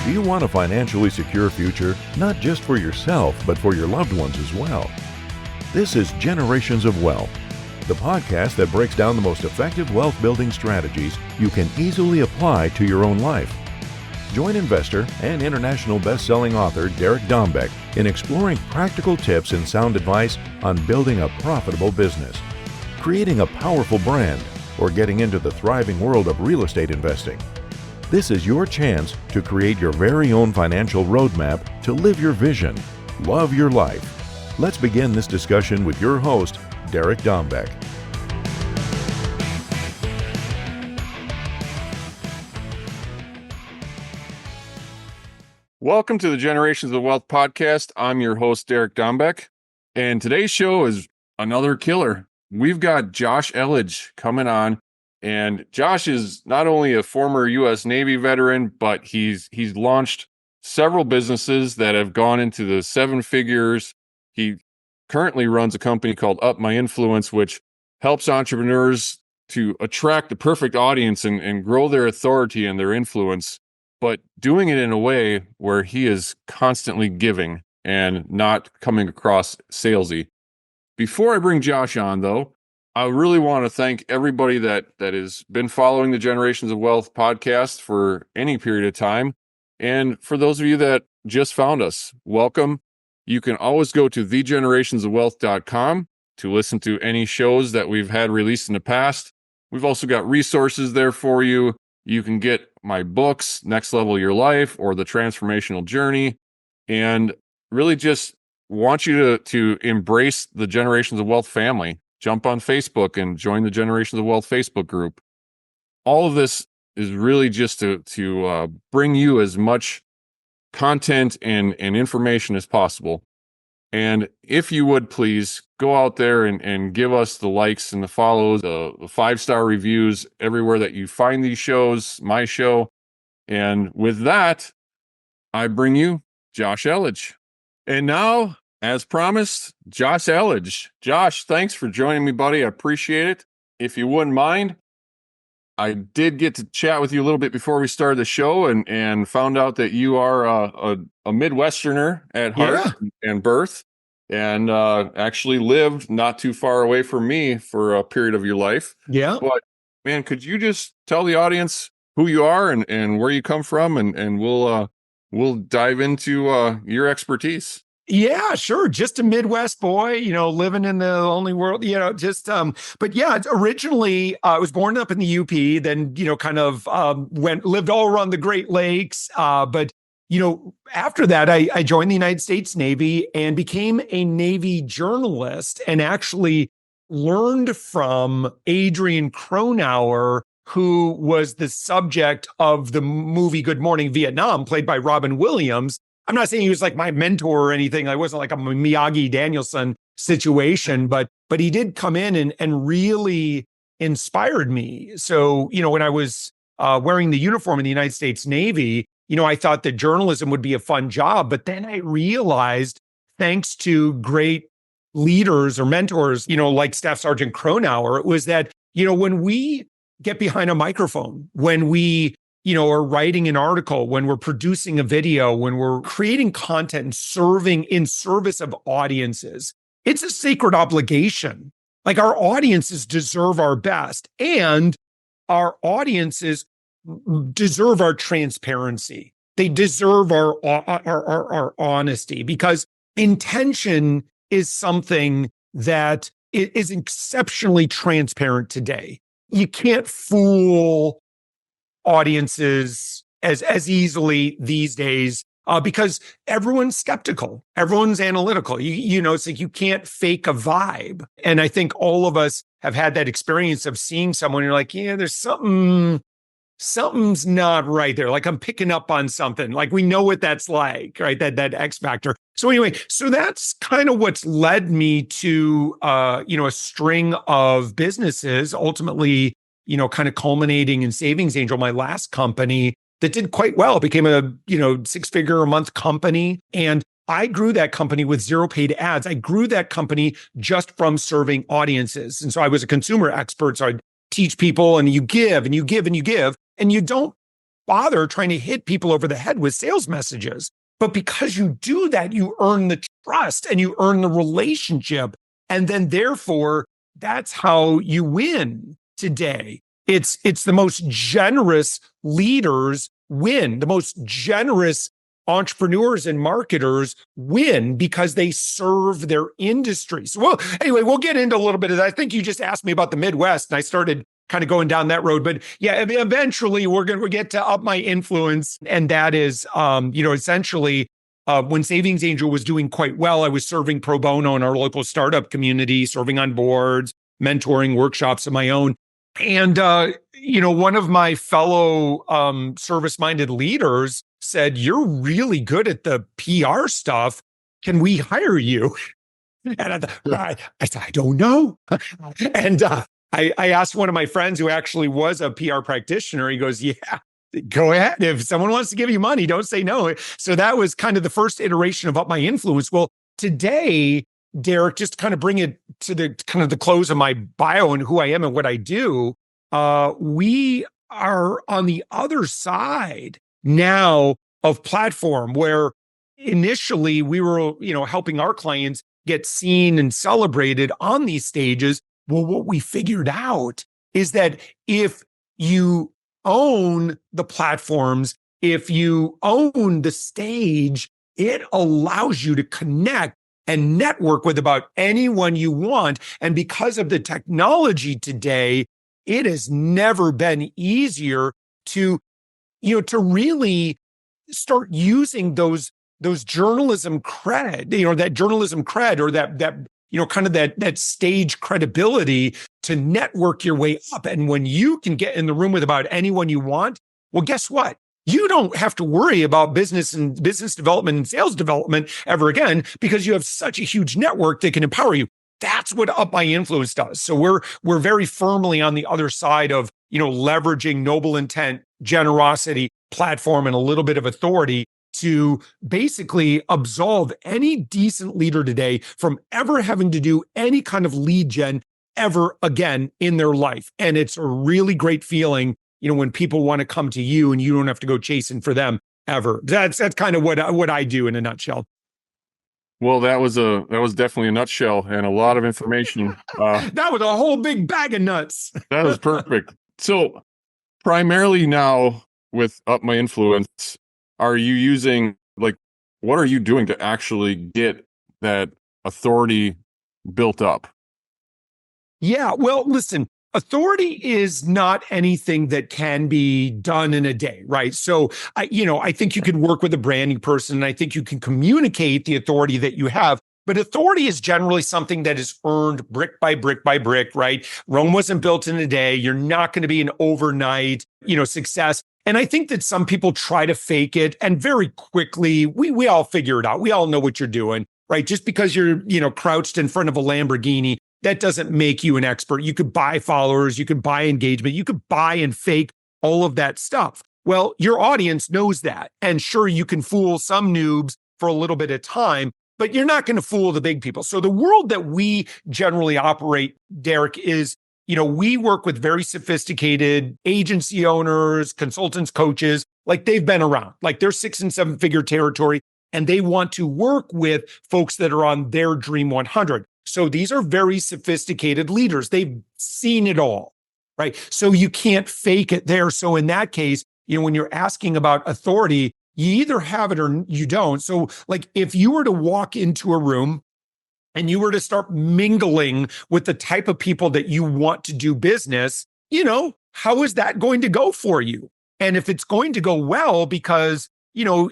Do you want a financially secure future, not just for yourself, but for your loved ones as well? This is Generations of Wealth, the podcast that breaks down the most effective wealth building strategies you can easily apply to your own life. Join investor and international best-selling author Derek Dombeck in exploring practical tips and sound advice on building a profitable business, creating a powerful brand, or getting into the thriving world of real estate investing. This is your chance to create your very own financial roadmap to live your vision, love your life. Let's begin this discussion with your host, Derek Dombeck. Welcome to the Generations of Wealth podcast. I'm your host, Derek Dombeck, and today's show is another killer. We've got Josh Elledge coming on. And Josh is not only a former U.S. Navy veteran, but he's launched several businesses that have gone into the seven figures. He currently runs a company called UpMyInfluence, which helps entrepreneurs to attract the perfect audience and grow their authority and their influence, but doing it in a way where he is constantly giving and not coming across salesy. Before I bring Josh on, though, I really want to thank everybody that has been following the Generations of Wealth podcast for any period of time. And for those of you that just found us, welcome. You can always go to thegenerationsofwealth.com to listen to any shows that we've had released in the past. We've also got resources there for you. You can get my books, Next Level Your Life or The Transformational Journey, and really just want you to embrace the Generations of Wealth family. Jump on Facebook and join the Generations of Wealth Facebook group. All of this is really just to bring you as much content and information as possible. And if you would please go out there and give us the likes and the follows, the 5-star reviews everywhere that you find these shows, my show. And with that, I bring you Josh Elledge. And now, as promised, Josh Elledge. Josh, thanks for joining me, buddy. I appreciate it. If you wouldn't mind, I did get to chat with you a little bit before we started the show and found out that you are a Midwesterner at heart and birth, and actually lived not too far away from me for a period of your life. Yeah. But, man, could you just tell the audience who you are and where you come from, and we'll dive into your expertise. Yeah, sure. Just a Midwest boy, living in the lonely world, but yeah, originally I was born up in the UP, then, lived all around the Great Lakes. But after that, I joined the United States Navy and became a Navy journalist and actually learned from Adrian Cronauer, who was the subject of the movie Good Morning Vietnam, played by Robin Williams. I'm not saying he was like my mentor or anything. I wasn't like a Miyagi Danielson situation, but he did come in and really inspired me. So, when I was wearing the uniform in the United States Navy, I thought that journalism would be a fun job. But then I realized, thanks to great leaders or mentors, like Staff Sergeant Cronauer, it was that, when we get behind a microphone, when we or writing an article, when we're producing a video, when we're creating content and serving in service of audiences, it's a sacred obligation. Like, our audiences deserve our best, and our audiences deserve our transparency. They deserve our honesty, because intention is something that is exceptionally transparent today. You can't fool audiences as easily these days because everyone's skeptical, everyone's analytical. It's like you can't fake a vibe. And I think all of us have had that experience of seeing someone, you're like, yeah, there's something's not right there. Like, I'm picking up on something. Like, we know what that's like, right? That X factor. So anyway, so that's kind of what's led me to a string of businesses, ultimately, kind of culminating in SavingsAngel, my last company that did quite well. It became a, 6-figure a month company. And I grew that company with 0 paid ads. I grew that company just from serving audiences. And so I was a consumer expert. So I'd teach people, and you give and you give and you give, and you don't bother trying to hit people over the head with sales messages. But because you do that, you earn the trust and you earn the relationship. And then therefore, that's how you win today. It's the most generous leaders win. The most generous entrepreneurs and marketers win because they serve their industries. Well, anyway, we'll get into a little bit of that. I think you just asked me about the Midwest, and I started kind of going down that road. But yeah, eventually we're going to get to UpMyInfluence. And that is, essentially, when SavingsAngel was doing quite well, I was serving pro bono in our local startup community, serving on boards, mentoring workshops of my own. And, one of my fellow service-minded leaders said, "You're really good at the PR stuff. Can we hire you?" And I said, "I don't know." And I asked one of my friends who actually was a PR practitioner. He goes, "Yeah, go ahead. If someone wants to give you money, don't say no." So that was kind of the first iteration of UpMyInfluence. Well, today, Derek, just to kind of bring it to the kind of the close of my bio and who I am and what I do, we are on the other side now of platform where initially we were, helping our clients get seen and celebrated on these stages. Well, what we figured out is that if you own the platforms, if you own the stage, it allows you to connect and network with about anyone you want. And because of the technology today, it has never been easier to really start using those journalism cred, that journalism cred or that kind of that stage credibility to network your way up. And when you can get in the room with about anyone you want, well, guess what? You don't have to worry about business development and sales development ever again, because you have such a huge network that can empower you. That's what UpMyInfluence does. So we're very firmly on the other side of, leveraging noble intent, generosity, platform, and a little bit of authority to basically absolve any decent leader today from ever having to do any kind of lead gen ever again in their life. And it's a really great feeling, when people want to come to you and you don't have to go chasing for them ever. That's kind of what I do in a nutshell. Well, that was definitely a nutshell and a lot of information. That was a whole big bag of nuts. That was perfect. So primarily now with UpMyInfluence, are you using, what are you doing to actually get that authority built up? Yeah, well, listen, authority is not anything that can be done in a day, right? So, I think you can work with a branding person, and I think you can communicate the authority that you have. But authority is generally something that is earned brick by brick by brick, right? Rome wasn't built in a day. You're not going to be an overnight, success. And I think that some people try to fake it, and very quickly, we all figure it out. We all know what you're doing, right? Just because you're, crouched in front of a Lamborghini, that doesn't make you an expert. You could buy followers, you could buy engagement, you could buy and fake all of that stuff. Well, your audience knows that. And sure, you can fool some noobs for a little bit of time, but you're not going to fool the big people. So the world that we generally operate, Derek, is, we work with very sophisticated agency owners, consultants, coaches, like they've been around, like they're 6 and 7 figure territory, and they want to work with folks that are on their Dream 100. So these are very sophisticated leaders. They've seen it all, right? So you can't fake it there. So in that case, when you're asking about authority, you either have it or you don't. So if you were to walk into a room and you were to start mingling with the type of people that you want to do business, how is that going to go for you? And if it's going to go well, because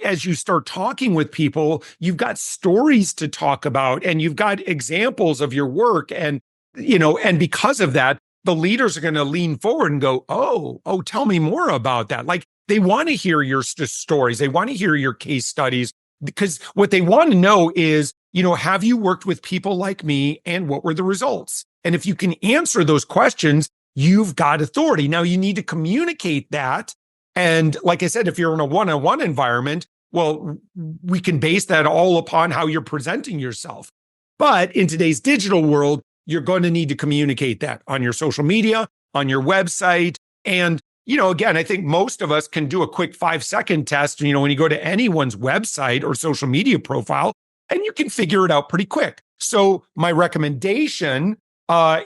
as you start talking with people, you've got stories to talk about and you've got examples of your work. And, and because of that, the leaders are going to lean forward and go, oh, tell me more about that. They want to hear your stories. They want to hear your case studies, because what they want to know is, have you worked with people like me and what were the results? And if you can answer those questions, you've got authority. Now you need to communicate that. And like I said, if you're in a one-on-one environment, well, we can base that all upon how you're presenting yourself. But in today's digital world, you're going to need to communicate that on your social media, on your website. And again, I think most of us can do a quick 5-second test, when you go to anyone's website or social media profile, and you can figure it out pretty quick. So my recommendation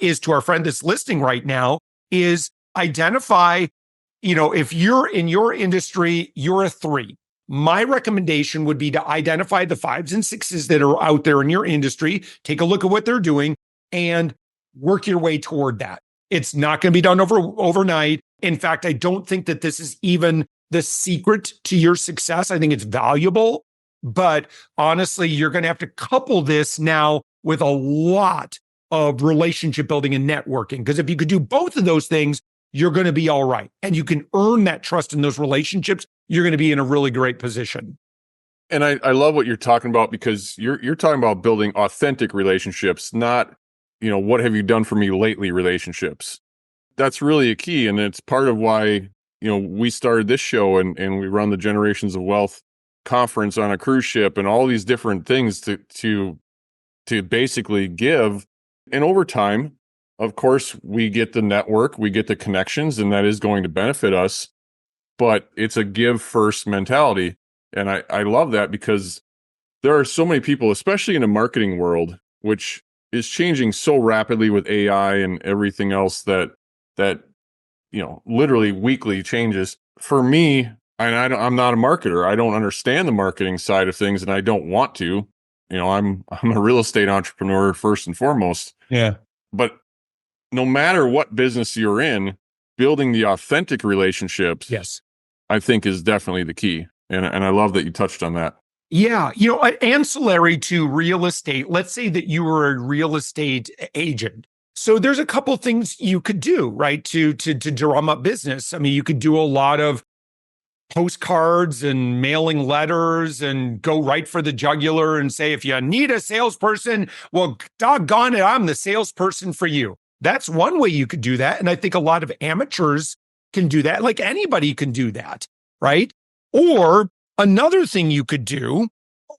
is to our friend that's listening right now is identify, if you're in your industry, you're a 3. My recommendation would be to identify the 5s and 6s that are out there in your industry, take a look at what they're doing, and work your way toward that. It's not going to be done overnight. In fact, I don't think that this is even the secret to your success. I think it's valuable, but honestly, you're going to have to couple this now with a lot of relationship building and networking. Because if you could do both of those things, you're going to be all right. And you can earn that trust in those relationships. You're going to be in a really great position. And I love what you're talking about, because you're talking about building authentic relationships, not, what have you done for me lately relationships. That's really a key. And it's part of why, we started this show and we run the Generations of Wealth conference on a cruise ship and all these different things to basically give. And over time, of course, we get the network, we get the connections, and that is going to benefit us. But it's a give first mentality. And I love that, because there are so many people, especially in the marketing world, which is changing so rapidly with AI and everything else that literally weekly changes. For me, and I'm not a marketer. I don't understand the marketing side of things, and I don't want to. I'm a real estate entrepreneur first and foremost. Yeah. But no matter what business you're in, building the authentic relationships, yes, I think is definitely the key. And I love that you touched on that. Yeah. Ancillary to real estate, let's say that you were a real estate agent. So there's a couple things you could do, right, to drum up business. I mean, you could do a lot of postcards and mailing letters and go right for the jugular and say, if you need a salesperson, well, doggone it, I'm the salesperson for you. That's one way you could do that. And I think a lot of amateurs can do that. Like anybody can do that, right? Or another thing you could do,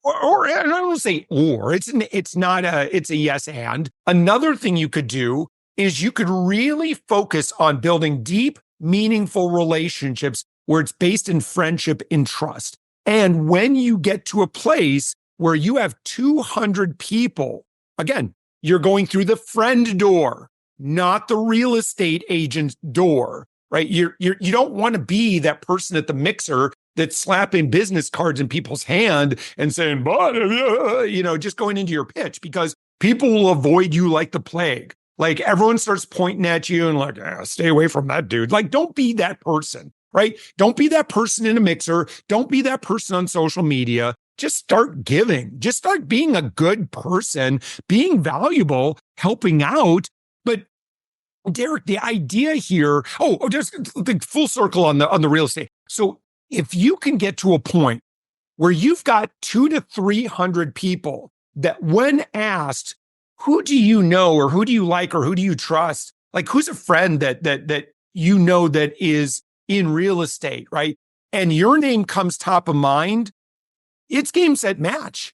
or I don't say or, it's a yes and. Another thing you could do is you could really focus on building deep, meaningful relationships where it's based in friendship and trust. And when you get to a place where you have 200 people, again, you're going through the friend door, not the real estate agent's door, right? You don't want to be that person at the mixer that's slapping business cards in people's hand and saying, but, just going into your pitch, because people will avoid you like the plague. Like everyone starts pointing at you and like, stay away from that dude. Like, don't be that person, right? Don't be that person in a mixer. Don't be that person on social media. Just start giving. Just start being a good person, being valuable, helping out. But Derek, the idea here, just the full circle on the real estate. So if you can get to a point where you've got 200 to 300 people that when asked, who do you know, or who do you like, or who do you trust? Like, who's a friend that that is in real estate, right? And your name comes top of mind, it's game, set, match.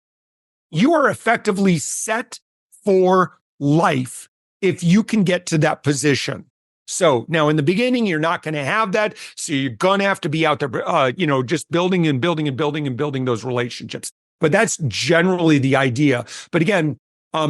You are effectively set for life if you can get to that position. So now in the beginning, you're not going to have that. So you're going to have to be out there, just building and building and building and building those relationships. But that's generally the idea. But again,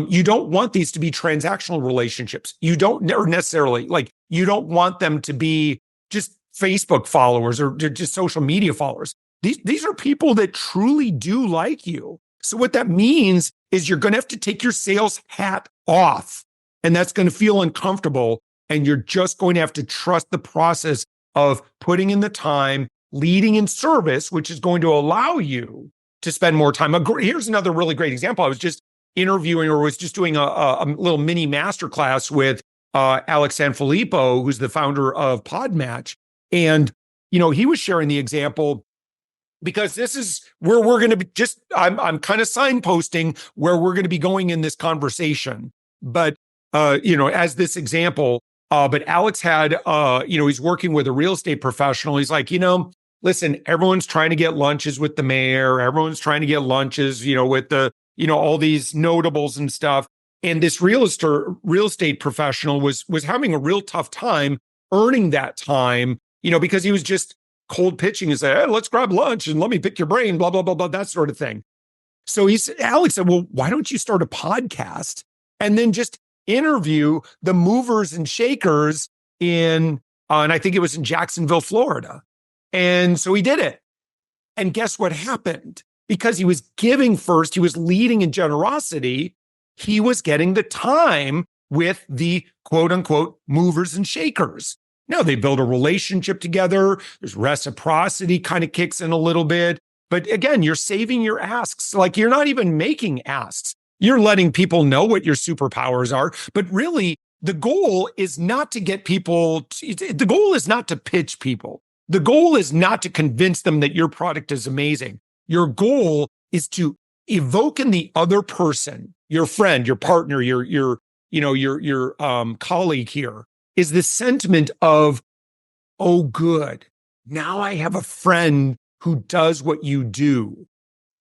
you don't want these to be transactional relationships. You don't necessarily you don't want them to be just Facebook followers or just social media followers. These are people that truly do like you. So what that means is you're going to have to take your sales hat off, and that's going to feel uncomfortable. And you're just going to have to trust the process of putting in the time, leading in service, which is going to allow you to spend more time. Here's another really great example. I was just interviewing, or was just doing a little mini masterclass with Alex Sanfilippo, who's the founder of Podmatch. And, he was sharing the example, because this is where we're going to be I'm kind of signposting where we're going to be going in this conversation. But, as this example, but Alex had, he's working with a real estate professional. He's like, listen, everyone's trying to get lunches with the mayor. Everyone's trying to get lunches, with the, all these notables and stuff. And this real estate professional was having a real tough time earning that time because he was just cold pitching and say, hey, let's grab lunch and let me pick your brain, blah, blah, blah, blah, that sort of thing. So Alex said, well, why don't you start a podcast and then just interview the movers and shakers and I think it was in Jacksonville, Florida. And so he did it. And guess what happened? Because he was giving first, he was leading in generosity, he was getting the time with the quote unquote movers and shakers. Now they build a relationship together. There's reciprocity kind of kicks in a little bit. But again, you're saving your asks. Like you're not even making asks. You're letting people know what your superpowers are. But really, the goal is not to get people, the goal is not to pitch people. The goal is not to convince them that your product is amazing. Your goal is to evoke in the other person, your friend, your partner, your colleague here, is the sentiment of, oh, good. Now I have a friend who does what you do.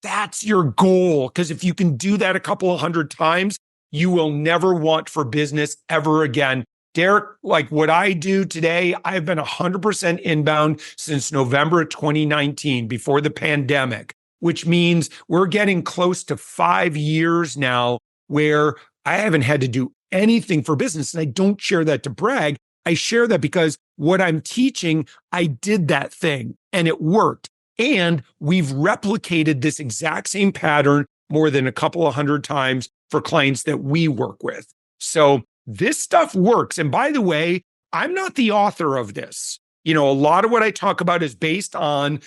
That's your goal. Because if you can do that a couple of hundred times, you will never want for business ever again. Derek, like what I do today, I've been 100% inbound since November of 2019, before the pandemic, which means we're getting close to 5 years now where I haven't had to do anything for business. And I don't share that to brag. I share that because what I'm teaching, I did that thing and it worked. And we've replicated this exact same pattern more than a couple of hundred times for clients that we work with. So this stuff works. And by the way, I'm not the author of this. A lot of what I talk about is based on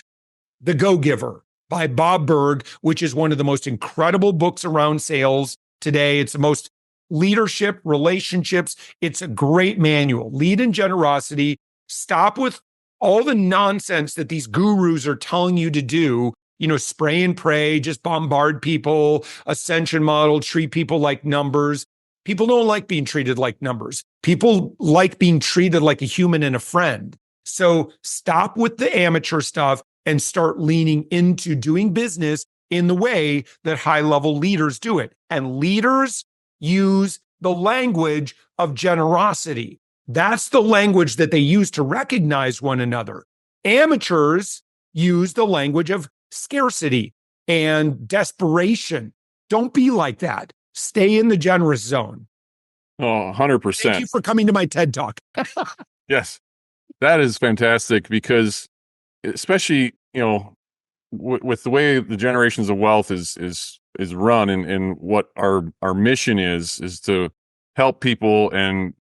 The Go-Giver by Bob Berg, which is one of the most incredible books around sales today. It's the most leadership, relationships. It's a great manual. Lead in generosity. Stop with all the nonsense that these gurus are telling you to do. Spray and pray, just bombard people, ascension model, treat people like numbers. People don't like being treated like numbers. People like being treated like a human and a friend. So stop with the amateur stuff and start leaning into doing business in the way that high-level leaders do it. And leaders use the language of generosity. That's the language that they use to recognize one another. Amateurs use the language of scarcity and desperation. Don't be like that. Stay in the generous zone. Oh, 100%. Thank you for coming to my TED Talk. Yes, that is fantastic because especially, with the way the generations of wealth is run and what our mission is to help people and,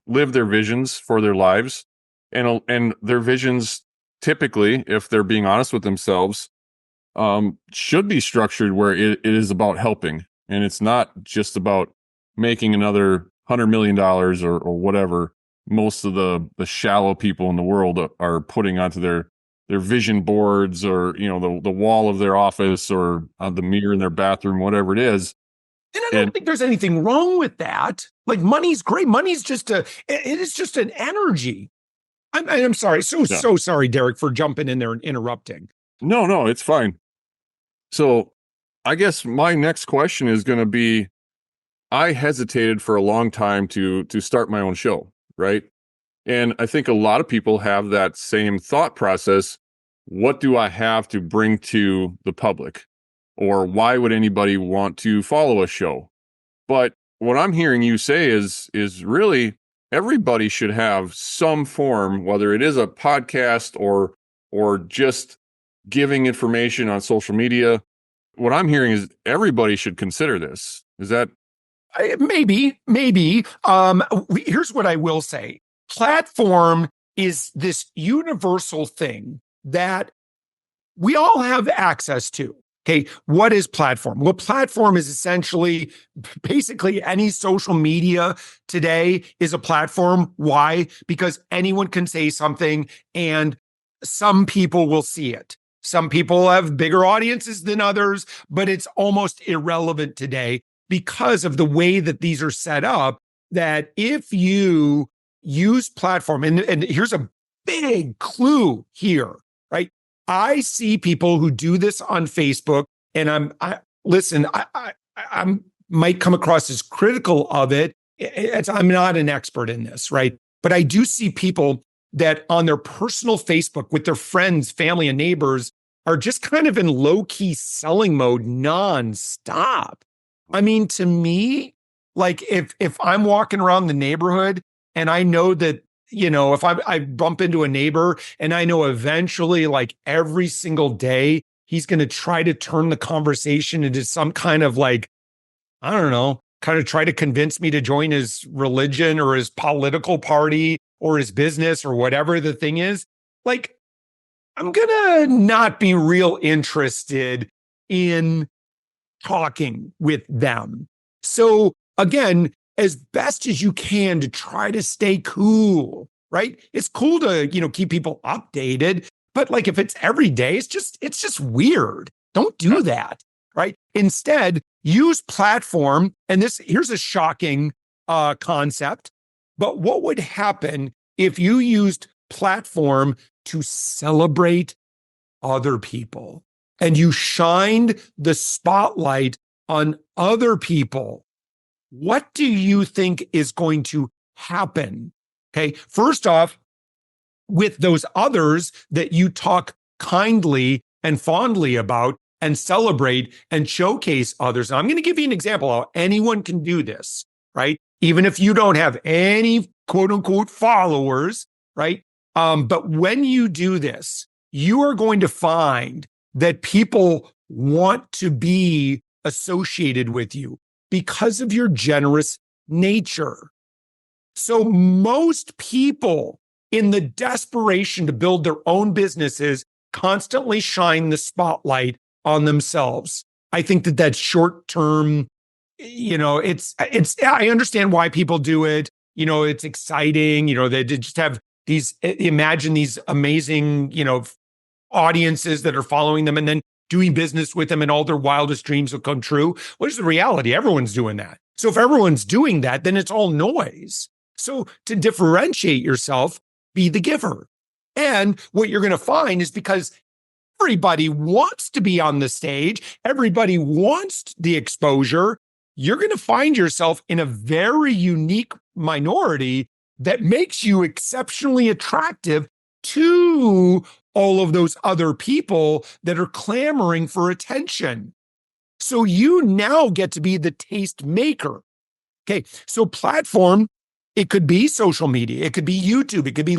live their visions for their lives and their visions typically, if they're being honest with themselves, should be structured where it is about helping. And it's not just about making another $100 million or whatever most of the shallow people in the world are putting onto their vision boards or, the wall of their office or on the mirror in their bathroom, whatever it is. And I don't think there's anything wrong with that. Like money's great. Money's just it is just an energy. I'm sorry. So sorry, Derek, for jumping in there and interrupting. No, it's fine. So I guess my next question is going to be, I hesitated for a long time to start my own show, right? And I think a lot of people have that same thought process. What do I have to bring to the public? Or why would anybody want to follow a show? But what I'm hearing you say is really everybody should have some form, whether it is a podcast or just giving information on social media. What I'm hearing is everybody should consider this. Is that? Maybe. Here's what I will say. Platform is this universal thing that we all have access to. Okay, what is platform? Well, platform is essentially basically any social media today is a platform. Why? Because anyone can say something and some people will see it. Some people have bigger audiences than others, but it's almost irrelevant today because of the way that these are set up, that if you use platform, and here's a big clue here, right? I see people who do this on Facebook, and I might come across as critical of it. I'm not an expert in this, right? But I do see people that on their personal Facebook with their friends, family, and neighbors are just kind of in low-key selling mode nonstop. I mean, to me, like if I'm walking around the neighborhood and I know that, if I bump into a neighbor and I know eventually, like every single day, he's going to try to turn the conversation into some kind of like, I don't know, kind of try to convince me to join his religion or his political party or his business or whatever the thing is, like, I'm going to not be real interested in talking with them. So again, as best as you can to try to stay cool, right? It's cool to, keep people updated, but like if it's every day, it's just weird. Don't do that, right? Instead, use platform. And here's a shocking concept, but what would happen if you used platform to celebrate other people and you shined the spotlight on other people? What do you think is going to happen? Okay. First off, with those others that you talk kindly and fondly about and celebrate and showcase others. Now, I'm going to give you an example how anyone can do this, right? Even if you don't have any quote unquote followers, right? But when you do this, you are going to find that people want to be associated with you because of your generous nature. So most people in the desperation to build their own businesses constantly shine the spotlight on themselves. I think that that's short-term, I understand why people do it. It's exciting. They just have imagine these amazing, audiences that are following them and then doing business with them and all their wildest dreams will come true. What is the reality? Everyone's doing that. So if everyone's doing that, then it's all noise. So to differentiate yourself, be the giver. And what you're going to find is because everybody wants to be on the stage, everybody wants the exposure, you're going to find yourself in a very unique minority that makes you exceptionally attractive to all of those other people that are clamoring for attention. So you now get to be the taste maker. Okay, so platform, it could be social media, it could be YouTube, it could be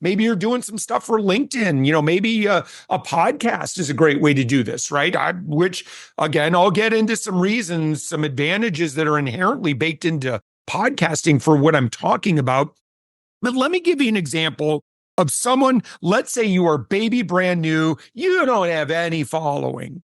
maybe you're doing some stuff for LinkedIn, maybe a podcast is a great way to do this, right? Which again, I'll get into some reasons, some advantages that are inherently baked into podcasting for what I'm talking about. But let me give you an example of someone, let's say you are baby brand new, you don't have any following,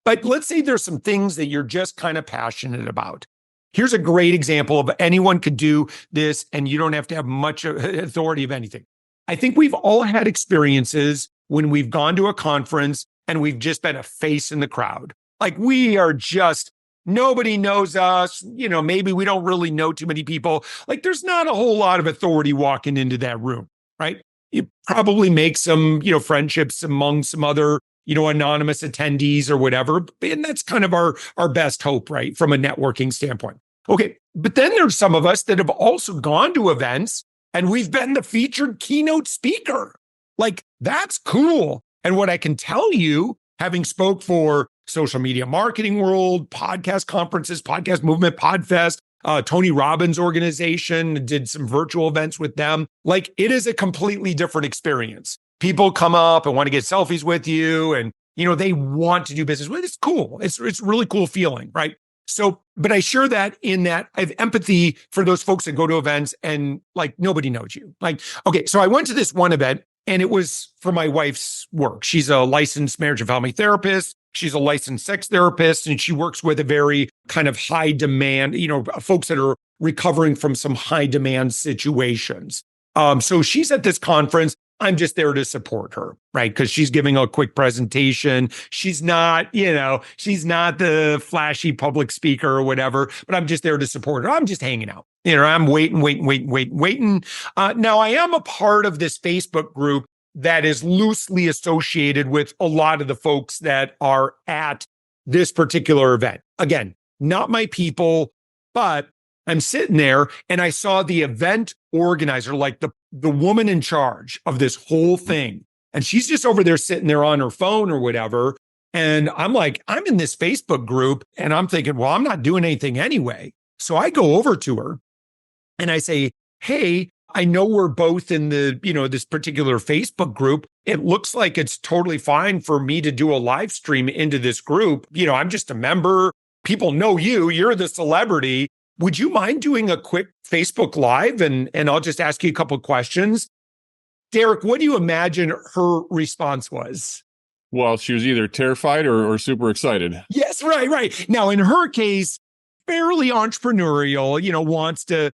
but let's say there's some things that you're just kind of passionate about. Here's a great example of anyone could do this and you don't have to have much authority of anything. I think we've all had experiences when we've gone to a conference and we've just been a face in the crowd. Like we are just, nobody knows us, maybe we don't really know too many people. Like there's not a whole lot of authority walking into that room, right? You probably make some, friendships among some other, anonymous attendees or whatever. And that's kind of our best hope, right? From a networking standpoint. Okay. But then there's some of us that have also gone to events and we've been the featured keynote speaker. Like that's cool. And what I can tell you, having spoke for Social Media Marketing World, podcast conferences, Podcast Movement, Podfest, Tony Robbins' organization, did some virtual events with them. Like it is a completely different experience. People come up and want to get selfies with you and, they want to do business with. It's cool. It's a really cool feeling, right? So, but I share that in that I have empathy for those folks that go to events and like nobody knows you. Like, okay, so I went to this one event and it was for my wife's work. She's a licensed marriage and family therapist. She's a licensed sex therapist, and she works with a very kind of high demand, folks that are recovering from some high demand situations. So she's at this conference. I'm just there to support her, right? Because she's giving a quick presentation. She's not, she's not the flashy public speaker or whatever, but I'm just there to support her. I'm just hanging out. I'm waiting. Now I am a part of this Facebook group that is loosely associated with a lot of the folks that are at this particular event. Again, not my people, but I'm sitting there and I saw the event organizer, like the woman in charge of this whole thing. And she's just over there sitting there on her phone or whatever. And I'm like, I'm in this Facebook group and I'm thinking, well, I'm not doing anything anyway. So I go over to her and I say, hey, I know we're both in the, this particular Facebook group. It looks like it's totally fine for me to do a live stream into this group. I'm just a member. People know you. You're the celebrity. Would you mind doing a quick Facebook Live? And I'll just ask you a couple of questions. Derek, what do you imagine her response was? Well, she was either terrified or super excited. Yes, right. Now, in her case, fairly entrepreneurial, wants to,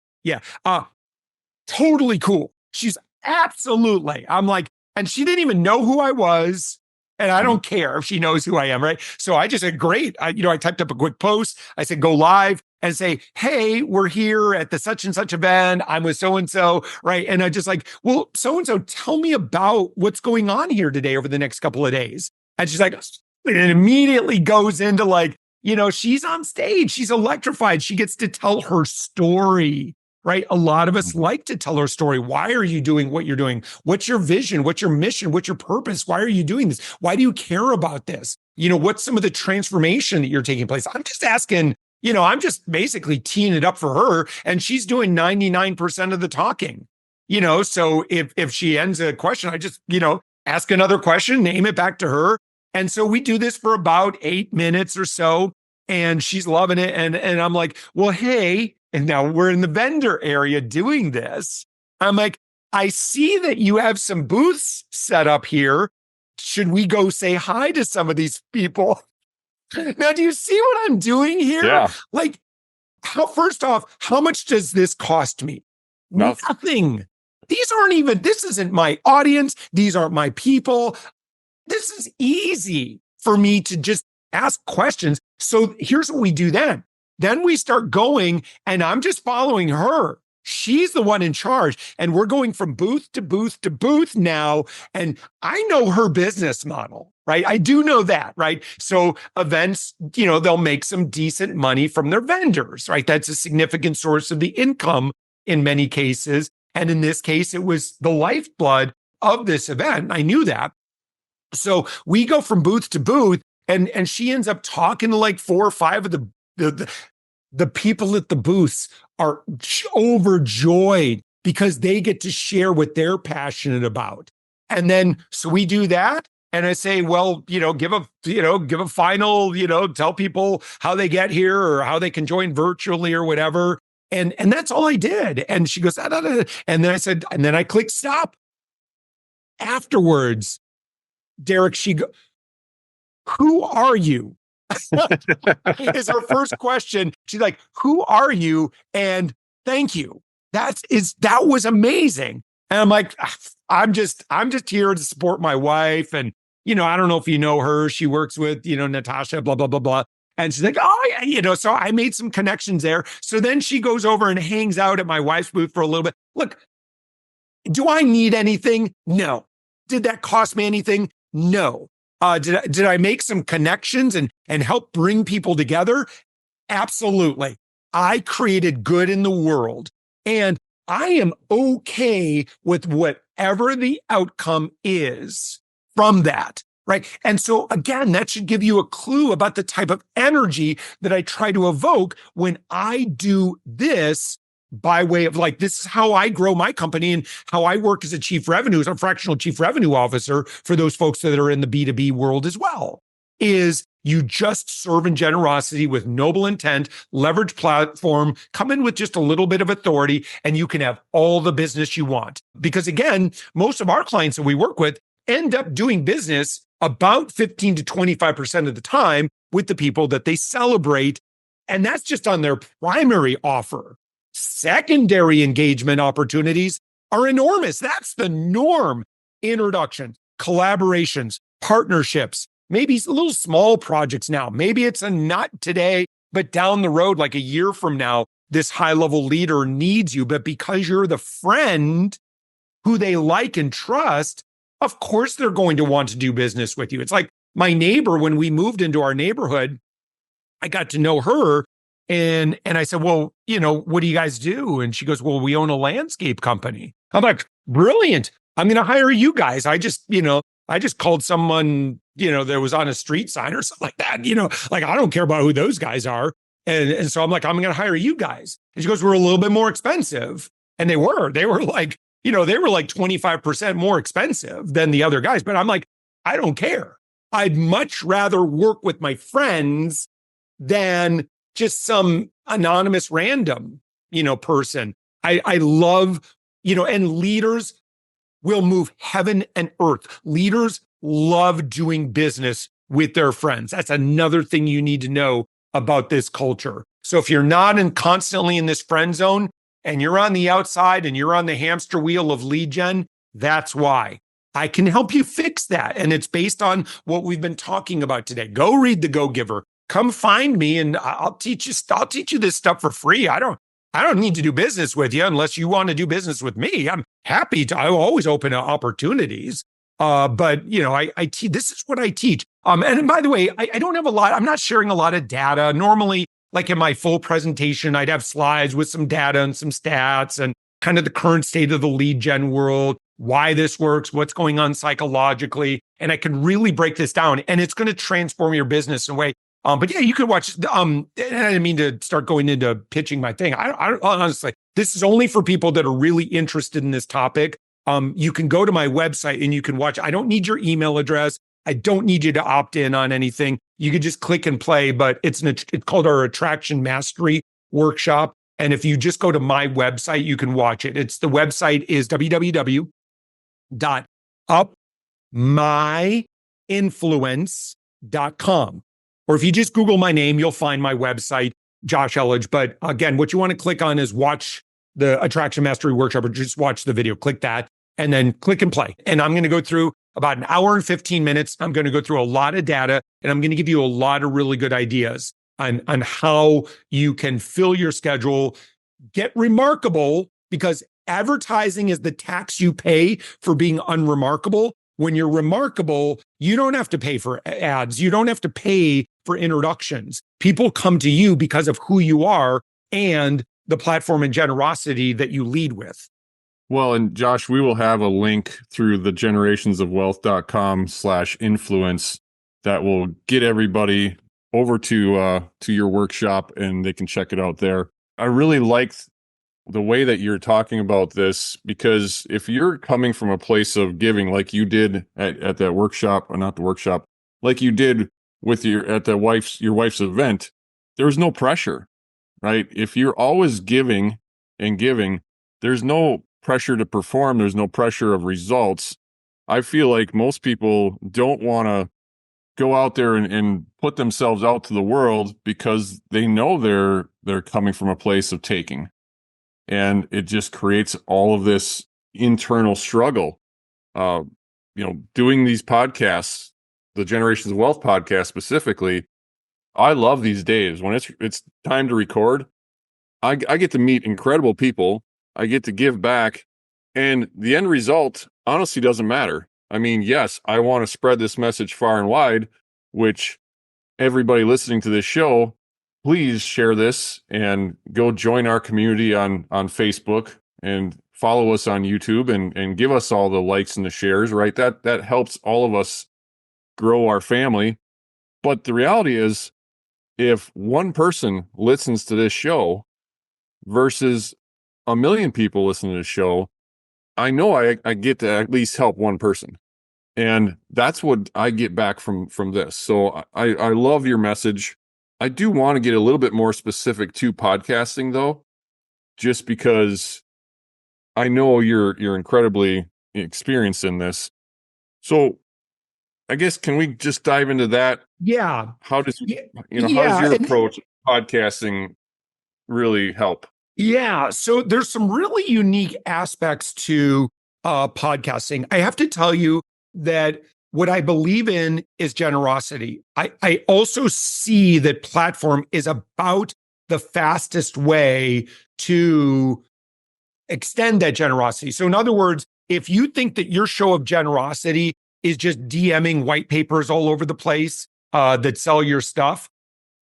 totally cool. She's absolutely, I'm like, and she didn't even know who I was. And I don't care if she knows who I am, right? So I just said, great. I typed up a quick post. I said, go live and say, hey, we're here at the such and such event. I'm with so-and-so, right? And I just like, well, so-and-so, tell me about what's going on here today over the next couple of days. And she's like, and it immediately goes into like, she's on stage. She's electrified. She gets to tell her story. Right? A lot of us like to tell our story. Why are you doing what you're doing? What's your vision? What's your mission? What's your purpose? Why are you doing this? Why do you care about this? What's some of the transformation that you're taking place? I'm just asking, I'm just basically teeing it up for her and she's doing 99% of the talking, so if she ends a question, I just, ask another question, name it back to her. And so we do this for about 8 minutes or so and she's loving it. And I'm like, well, hey, and now we're in the vendor area doing this. I'm like, I see that you have some booths set up here. Should we go say hi to some of these people? Now, do you see what I'm doing here? Yeah. Like, first off, how much does this cost me? Nothing. This isn't my audience. These aren't my people. This is easy for me to just ask questions. So here's what we do then. Then we start going and I'm just following her. She's the one in charge and we're going from booth to booth to booth now. And I know her business model, right? I do know that, right? So events, they'll make some decent money from their vendors, right? That's a significant source of the income in many cases. And in this case, it was the lifeblood of this event. I knew that. So we go from booth to booth and she ends up talking to like 4 or 5 of the people at the booths are overjoyed because they get to share what they're passionate about. And then, so we do that. And I say, well, give a final, tell people how they get here or how they can join virtually or whatever. And that's all I did. And she goes, ah, da, da, da. And then I said, and then I clicked stop. Afterwards, Derek, she goes, who are you? Is her first question. She's like, who are you? And thank you. That was amazing. And I'm like, I'm just here to support my wife. And, I don't know if you know her. She works with, Natasha, blah, blah, blah, blah. And she's like, oh, yeah, so I made some connections there. So then she goes over and hangs out at my wife's booth for a little bit. Look, do I need anything? No. Did that cost me anything? No. Did I make some connections and help bring people together? Absolutely. I created good in the world and I am okay with whatever the outcome is from that, right? And so again, that should give you a clue about the type of energy that I try to evoke when I do this by way of like, this is how I grow my company and how I work as a fractional chief revenue officer for those folks that are in the B2B world as well, is you just serve in generosity with noble intent, leverage platform, come in with just a little bit of authority, and you can have all the business you want. Because again, most of our clients that we work with end up doing business about 15 to 25% of the time with the people that they celebrate. And that's just on their primary offer. Secondary engagement opportunities are enormous. That's the norm. Introductions, collaborations, partnerships, maybe little small projects now. Maybe it's a not today, but down the road, like a year from now, this high-level leader needs you. But because you're the friend who they like and trust, of course they're going to want to do business with you. It's like my neighbor, when we moved into our neighborhood, I got to know her. And I said, well, what do you guys do? And she goes, well, we own a landscape company. I'm like, brilliant. I'm going to hire you guys. I just called someone, that was on a street sign or something like that. Like, I don't care about who those guys are. And so I'm like, I'm going to hire you guys. And she goes, we're a little bit more expensive. And they were like, they were like 25% more expensive than the other guys. But I'm like, I don't care. I'd much rather work with my friends than just some anonymous random, person. I love, and leaders will move heaven and earth. Leaders love doing business with their friends. That's another thing you need to know about this culture. So if you're not constantly in this friend zone and you're on the outside and you're on the hamster wheel of lead gen, that's why. I can help you fix that. And it's based on what we've been talking about today. Go read The Go-Giver. Come find me and I'll teach you this stuff for free. I don't need to do business with you unless you want to do business with me. I'm happy to. I'm always open to opportunities. But I teach. This is what I teach. And by the way, I don't have a lot. I'm not sharing a lot of data. Normally, like in my full presentation, I'd have slides with some data and some stats and kind of the current state of the lead gen world, why this works, what's going on psychologically, and I can really break this down. And it's going to transform your business in a way. But yeah, you could watch. And I didn't mean to start going into pitching my thing. I honestly, this is only for people that are really interested in this topic. You can go to my website and you can watch. I don't need your email address. I don't need you to opt in on anything. You could just click and play. But it's called our Attraction Mastery Workshop. And if you just go to my website, you can watch it. The website is www.UpMyInfluence.com. Or if you just Google my name, you'll find my website, Josh Elledge. But again, what you want to click on is watch the Attraction Mastery Workshop, or just watch the video. Click that and then click and play. And I'm going to go through about an hour and 15 minutes. I'm going to go through a lot of data and I'm going to give you a lot of really good ideas on how you can fill your schedule, get remarkable, because advertising is the tax you pay for being unremarkable. When you're remarkable, you don't have to pay for ads. You don't have to pay for introductions. People come to you because of who you are and the platform and generosity that you lead with. Well, and Josh, we will have a link through the generationsofwealth.com/influence that will get everybody over to your workshop and they can check it out there. I really like the way that you're talking about this, because if you're coming from a place of giving, like you did at that workshop, or not the workshop, like you did with your wife's event, there's no pressure, right? If you're always giving and giving, there's no pressure to perform. There's no pressure of results. I feel like most people don't want to go out there and put themselves out to the world because they know they're coming from a place of taking. And it just creates all of this internal struggle. Doing these podcasts, the Generations of Wealth podcast specifically, I love these days when it's time to record. I get to meet incredible people. I get to give back, and the end result honestly doesn't matter. I mean, yes, I want to spread this message far and wide, which everybody listening to this show, please share this and go join our community on Facebook and follow us on YouTube and give us all the likes and the shares, right? That helps all of us grow our family. But the reality is, if one person listens to this show versus a million people listen to this show, I know I get to at least help one person. And that's what I get back from this. So I love your message. I do want to get a little bit more specific to podcasting, though, just because I know you're incredibly experienced in this. So I guess, can we just dive into that? Yeah. How does your approach to podcasting really help? Yeah. So there's some really unique aspects to podcasting. I have to tell you that what I believe in is generosity. I also see that platform is about the fastest way to extend that generosity. So in other words, if you think that your show of generosity is just DMing white papers all over the place that sell your stuff,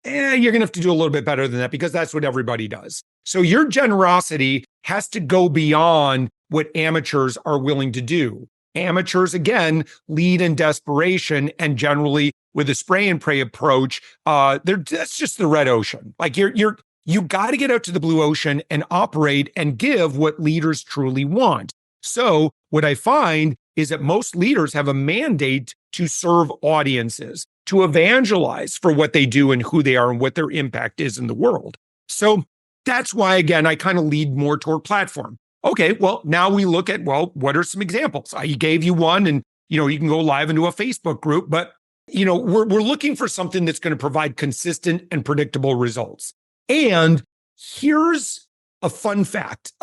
you're going to have to do a little bit better than that because that's what everybody does. So your generosity has to go beyond what amateurs are willing to do. Amateurs, again, lead in desperation, and generally with a spray and pray approach, that's just the red ocean. Like you got to get out to the blue ocean and operate and give what leaders truly want. So what I find is that most leaders have a mandate to serve audiences, to evangelize for what they do and who they are and what their impact is in the world. So that's why, again, I kind of lead more toward platform. Okay, well, now we look at, well, what are some examples? I gave you one, and, you can go live into a Facebook group, but, we're looking for something that's going to provide consistent and predictable results. And here's a fun fact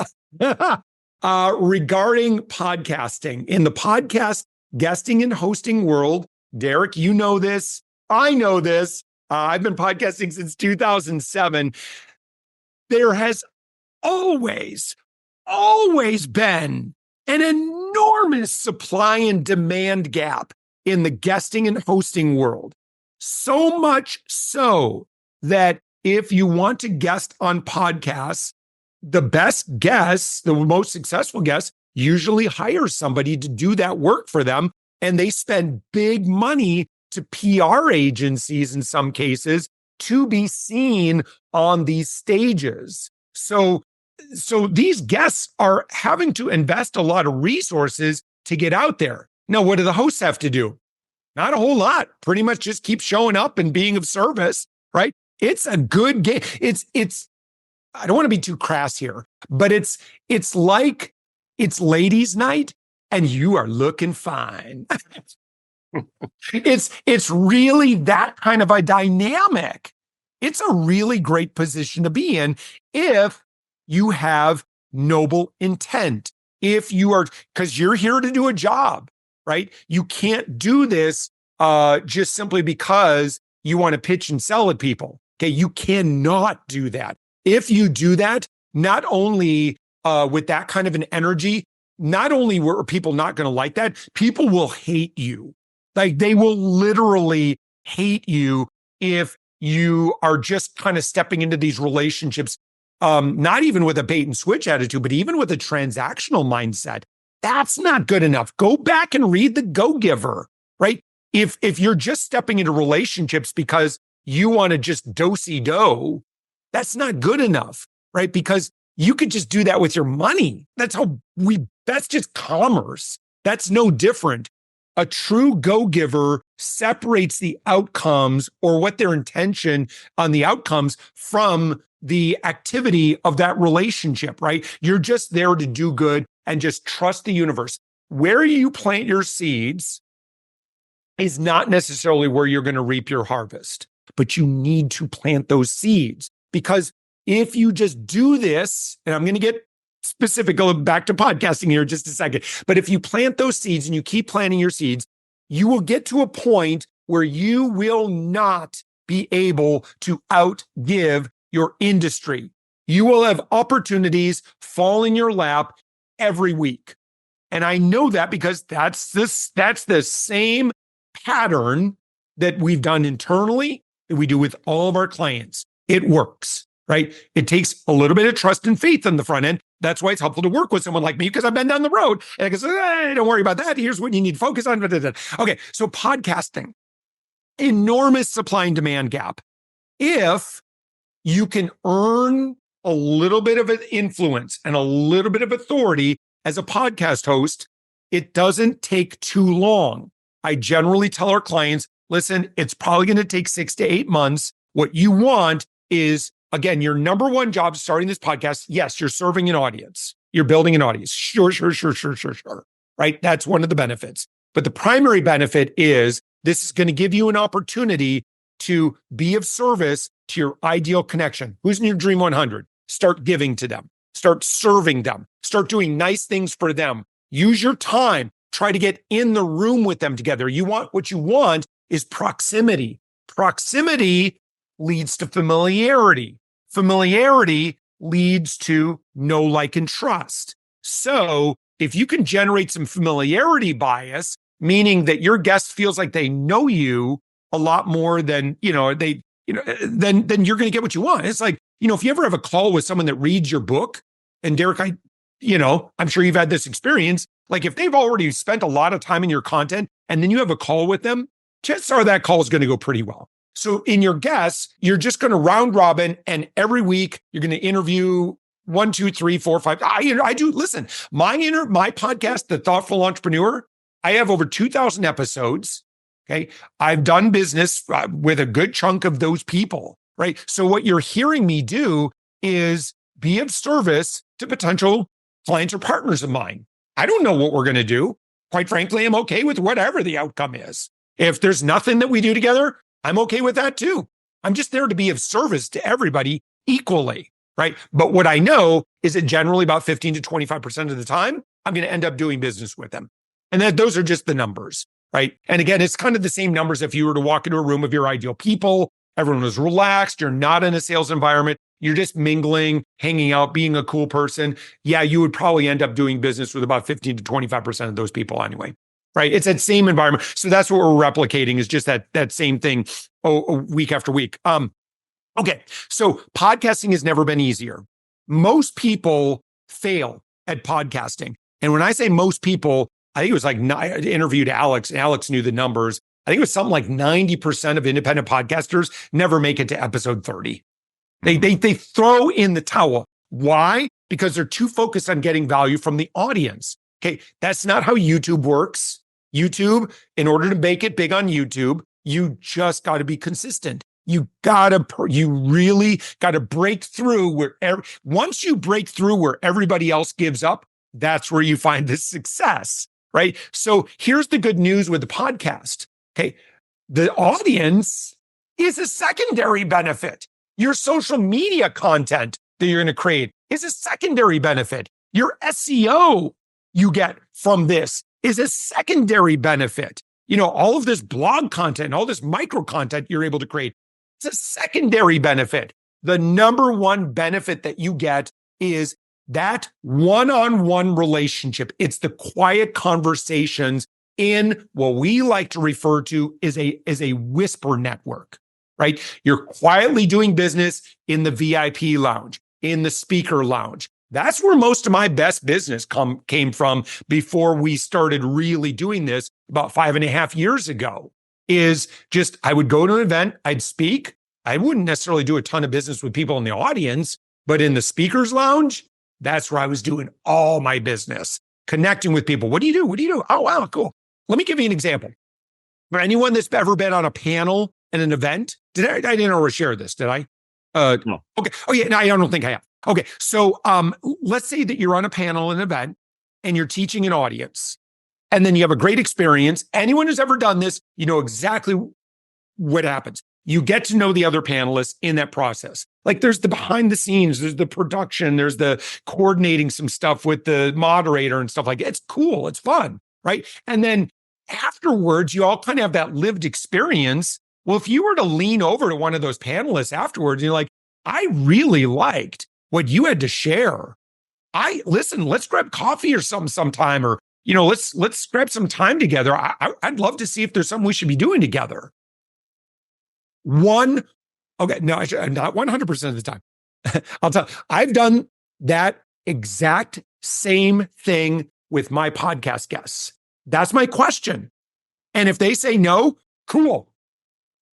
regarding podcasting. In the podcast guesting and hosting world, Derek, you know this. I know this. I've been podcasting since 2007. There has always been an enormous supply and demand gap in the guesting and hosting world. So much so that if you want to guest on podcasts, the best guests, the most successful guests, usually hire somebody to do that work for them. And they spend big money to PR agencies in some cases to be seen on these stages. So these guests are having to invest a lot of resources to get out there. Now, what do the hosts have to do? Not a whole lot. Pretty much just keep showing up and being of service, right? It's a good game. It's I don't want to be too crass here, but it's like it's ladies' night and you are looking fine. It's really that kind of a dynamic. It's a really great position to be in if you have noble intent. If you are, because you're here to do a job, right? You can't do this just simply because you want to pitch and sell at people. Okay, you cannot do that. If you do that, not only with that kind of an energy, not only were people not going to like that, people will hate you. Like they will literally hate you if you are just kind of stepping into these relationships, not even with a bait and switch attitude, but even with a transactional mindset. That's not good enough. Go back and read The Go-Giver, right? If you're just stepping into relationships because you want to just do-si-do, that's not good enough, right? Because you could just do that with your money. That's just commerce. That's no different. A true go-giver separates the outcomes or what their intention on the outcomes from the activity of that relationship, right? You're just there to do good and just trust the universe. Where you plant your seeds is not necessarily where you're going to reap your harvest, but you need to plant those seeds. Because if you just do this, and I'm going to get specific, go back to podcasting here in just a second, but if you plant those seeds and you keep planting your seeds, you will get to a point where you will not be able to outgive your industry. You will have opportunities fall in your lap every week. And I know that because that's the same pattern that we've done internally, that we do with all of our clients. It works, right? It takes a little bit of trust and faith on the front end. That's why it's helpful to work with someone like me because I've been down the road. And I can say, hey, don't worry about that. Here's what you need to focus on. Okay, so podcasting, enormous supply and demand gap. If you can earn a little bit of an influence and a little bit of authority as a podcast host, it doesn't take too long. I generally tell our clients, listen, it's probably going to take 6 to 8 months. What you want is, again, your number one job starting this podcast. Yes, you're serving an audience. You're building an audience. Sure. Right? That's one of the benefits. But the primary benefit is this is going to give you an opportunity to be of service to your ideal connection. Who's in your Dream 100? Start giving to them. Start serving them. Start doing nice things for them. Use your time. Try to get in the room with them together. What you want is proximity. Proximity leads to familiarity. Familiarity leads to know, like, and trust. So if you can generate some familiarity bias, meaning that your guest feels like they know you a lot more than, then you're going to get what you want. It's like, if you ever have a call with someone that reads your book, and Derek, I'm sure you've had this experience. Like if they've already spent a lot of time in your content and then you have a call with them, chances are that call is going to go pretty well. So in your guests, you're just going to round robin, and every week you're going to interview 1, 2, 3, 4, 5. I do. Listen, my podcast, The Thoughtful Entrepreneur, I have over 2,000 episodes. Okay. I've done business with a good chunk of those people, right? So what you're hearing me do is be of service to potential clients or partners of mine. I don't know what we're going to do. Quite frankly, I'm okay with whatever the outcome is. If there's nothing that we do together, I'm okay with that too. I'm just there to be of service to everybody equally, right? But what I know is that generally about 15 to 25% of the time, I'm going to end up doing business with them. And that those are just the numbers, right? And again, it's kind of the same numbers if you were to walk into a room of your ideal people, everyone was relaxed, you're not in a sales environment, you're just mingling, hanging out, being a cool person. Yeah, you would probably end up doing business with about 15 to 25% of those people anyway, right? It's that same environment. So that's what we're replicating, is just that same thing week after week. Okay, so podcasting has never been easier. Most people fail at podcasting. And when I say most people, I think it was like, I interviewed Alex, and Alex knew the numbers. I think it was something like 90% of independent podcasters never make it to episode 30. They throw in the towel. Why? Because they're too focused on getting value from the audience. Okay, that's not how YouTube works. YouTube, in order to make it big on YouTube, you just got to be consistent. You really got to break through once you break through where everybody else gives up, that's where you find the success, right? So here's the good news with the podcast. Okay, the audience is a secondary benefit. Your social media content that you're going to create is a secondary benefit. Your SEO you get from this is a secondary benefit. All of this blog content, all this micro content you're able to create, it's a secondary benefit. The number one benefit that you get is that one-on-one relationship. It's the quiet conversations in what we like to refer to as a whisper network, right? You're quietly doing business in the VIP lounge, in the speaker lounge. That's where most of my best business came from before we started really doing this about 5.5 years ago. Is just, I would go to an event, I'd speak. I wouldn't necessarily do a ton of business with people in the audience, but in the speaker's lounge, that's where I was doing all my business, connecting with people. What do you do? What do you do? Oh, wow, cool. Let me give you an example. For anyone that's ever been on a panel at an event, I didn't already share this, did I? No. Okay. Oh yeah, no, I don't think I have. Okay. So let's say that you're on a panel, an event, and you're teaching an audience, and then you have a great experience. Anyone who's ever done this, you know exactly what happens. You get to know the other panelists in that process. Like there's the behind the scenes, there's the production, there's the coordinating some stuff with the moderator and stuff like that. It's cool. It's fun. Right. And then afterwards, you all kind of have that lived experience. Well, if you were to lean over to one of those panelists afterwards, and you're like, I really liked what you had to share. Listen, let's grab coffee or something sometime, or, let's grab some time together. I'd love to see if there's something we should be doing together. Not 100% of the time. I'll tell you, I've done that exact same thing with my podcast guests. That's my question. And if they say no, cool.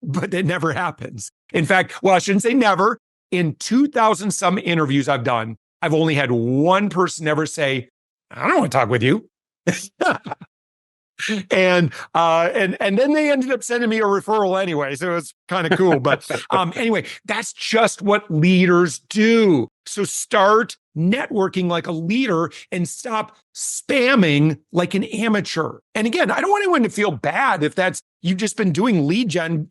But it never happens. In fact, well, I shouldn't say never. In 2,000 some interviews I've done, I've only had one person ever say, I don't want to talk with you. And then they ended up sending me a referral anyway. So it's kind of cool. But anyway, that's just what leaders do. So start networking like a leader and stop spamming like an amateur. And again, I don't want anyone to feel bad if that's, you've just been doing lead gen.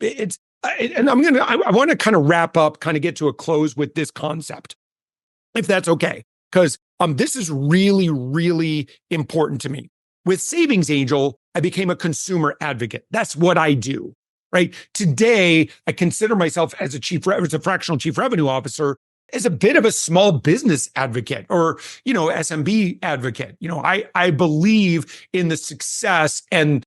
I want to kind of wrap up, kind of get to a close with this concept, if that's okay. Because this is really, really important to me. With SavingsAngel, I became a consumer advocate. That's what I do, right? Today, I consider myself as a fractional chief revenue officer, as a bit of a small business advocate or, SMB advocate. I believe in the success and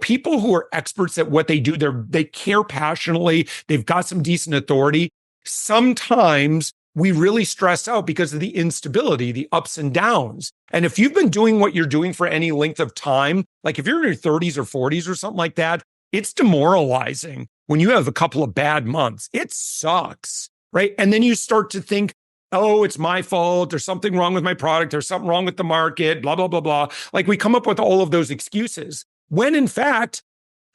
People who are experts at what they do, they care passionately, they've got some decent authority. Sometimes we really stress out because of the instability, the ups and downs. And if you've been doing what you're doing for any length of time, like if you're in your 30s or 40s or something like that, it's demoralizing when you have a couple of bad months. It sucks, right? And then you start to think, oh, it's my fault. There's something wrong with my product. There's something wrong with the market, blah, blah, blah, blah. Like we come up with all of those excuses when in fact,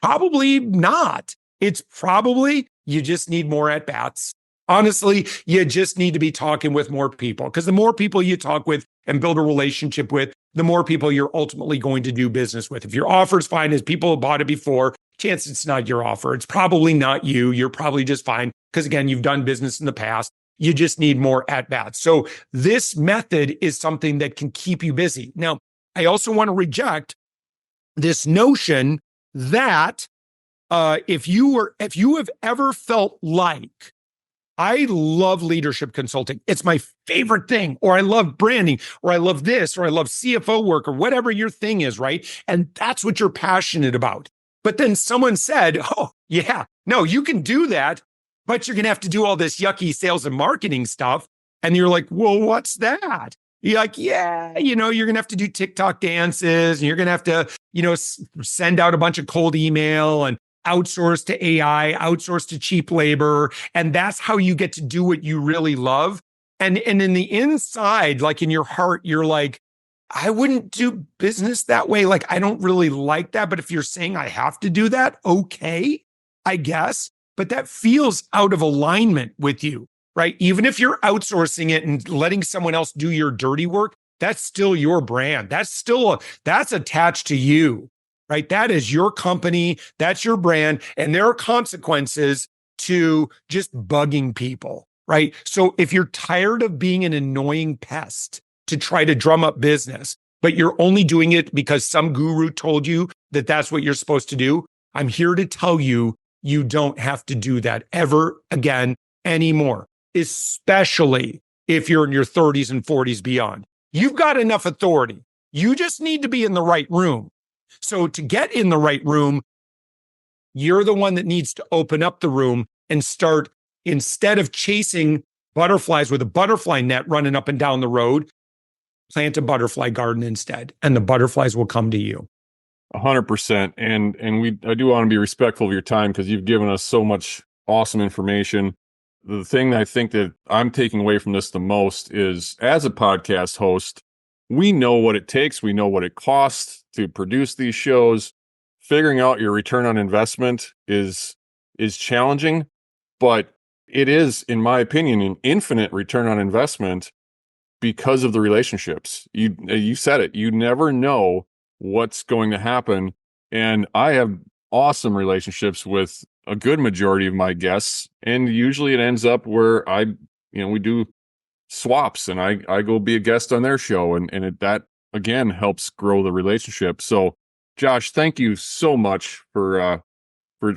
probably not. It's probably you just need more at bats. Honestly, you just need to be talking with more people because the more people you talk with and build a relationship with, the more people you're ultimately going to do business with. If your offer is fine as people have bought it before, chances it's not your offer. It's probably not you. You're probably just fine because again, you've done business in the past. You just need more at bats. So this method is something that can keep you busy. Now, I also want to reject this notion that if you have ever felt like I love leadership consulting, it's my favorite thing, or I love branding, or I love this, or I love CFO work, or whatever your thing is, right? And that's what you're passionate about. But then someone said, oh, yeah, no, you can do that, but you're going to have to do all this yucky sales and marketing stuff. And you're like, well, what's that? You're like, yeah, you're going to have to do TikTok dances and you're going to have to, send out a bunch of cold email and outsource to AI, outsource to cheap labor. And that's how you get to do what you really love. And in the inside, like in your heart, you're like, I wouldn't do business that way. Like, I don't really like that. But if you're saying I have to do that, okay, I guess. But that feels out of alignment with you, right? Even if you're outsourcing it and letting someone else do your dirty work, that's still your brand. That's attached to you, right? That is your company. That's your brand. And there are consequences to just bugging people, right? So if you're tired of being an annoying pest to try to drum up business, but you're only doing it because some guru told you that that's what you're supposed to do, I'm here to tell you, you don't have to do that ever again anymore, especially if you're in your 30s and 40s beyond. You've got enough authority. You just need to be in the right room. So to get in the right room, you're the one that needs to open up the room and start, instead of chasing butterflies with a butterfly net running up and down the road, plant a butterfly garden instead, and the butterflies will come to you. 100%. And I do want to be respectful of your time because you've given us so much awesome information. The thing that I think that I'm taking away from this the most is, as a podcast host, we know what it takes. We know what it costs to produce these shows. Figuring out your return on investment is challenging, but it is, in my opinion, an infinite return on investment because of the relationships. You said it. You never know what's going to happen. And I have awesome relationships with a good majority of my guests. And usually it ends up where we do swaps and I go be a guest on their show. And that again helps grow the relationship. So Josh, thank you so much for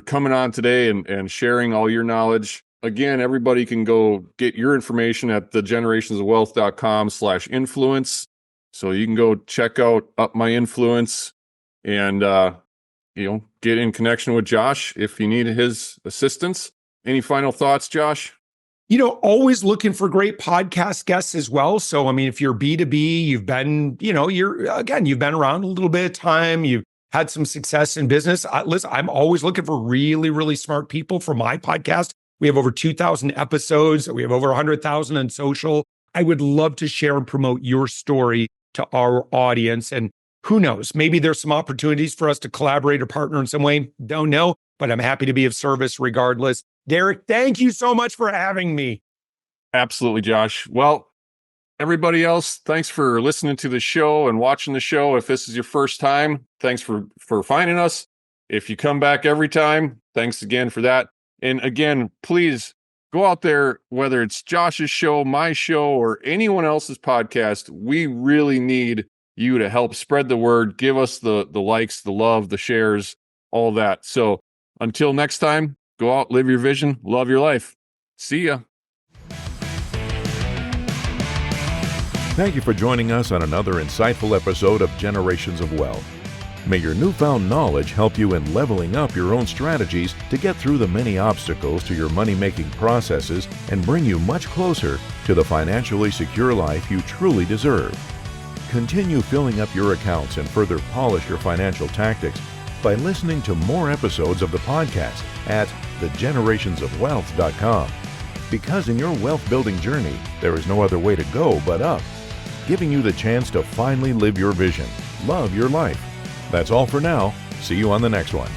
coming on today and sharing all your knowledge. Again, everybody can go get your information at thegenerationsofwealth.com/influence. So you can go check out UpMyInfluence and, get in connection with Josh if you need his assistance. Any final thoughts, Josh? Always looking for great podcast guests as well. So, I mean, if you're B2B, you've been, you've been around a little bit of time, you've had some success in business. Listen, I'm always looking for really, really smart people for my podcast. We have over 2,000 episodes. We have over 100,000 on social. I would love to share and promote your story to our audience. And who knows, maybe there's some opportunities for us to collaborate or partner in some way. Don't know, but I'm happy to be of service regardless. Derek, thank you so much for having me. Absolutely, Josh. Well, everybody else, thanks for listening to the show and watching the show. If this is your first time, thanks for finding us. If you come back every time, thanks again for that. And again, please go out there, whether it's Josh's show, my show, or anyone else's podcast. We really need you to help spread the word. Give us the likes, the love, the shares, all that. So until next time, go out, live your vision, love your life. See ya. Thank you for joining us on another insightful episode of Generations of Wealth. May your newfound knowledge help you in leveling up your own strategies to get through the many obstacles to your money-making processes and bring you much closer to the financially secure life you truly deserve. Continue filling up your accounts and further polish your financial tactics by listening to more episodes of the podcast at thegenerationsofwealth.com. Because in your wealth building journey, there is no other way to go but up, giving you the chance to finally live your vision, love your life. That's all for now. See you on the next one.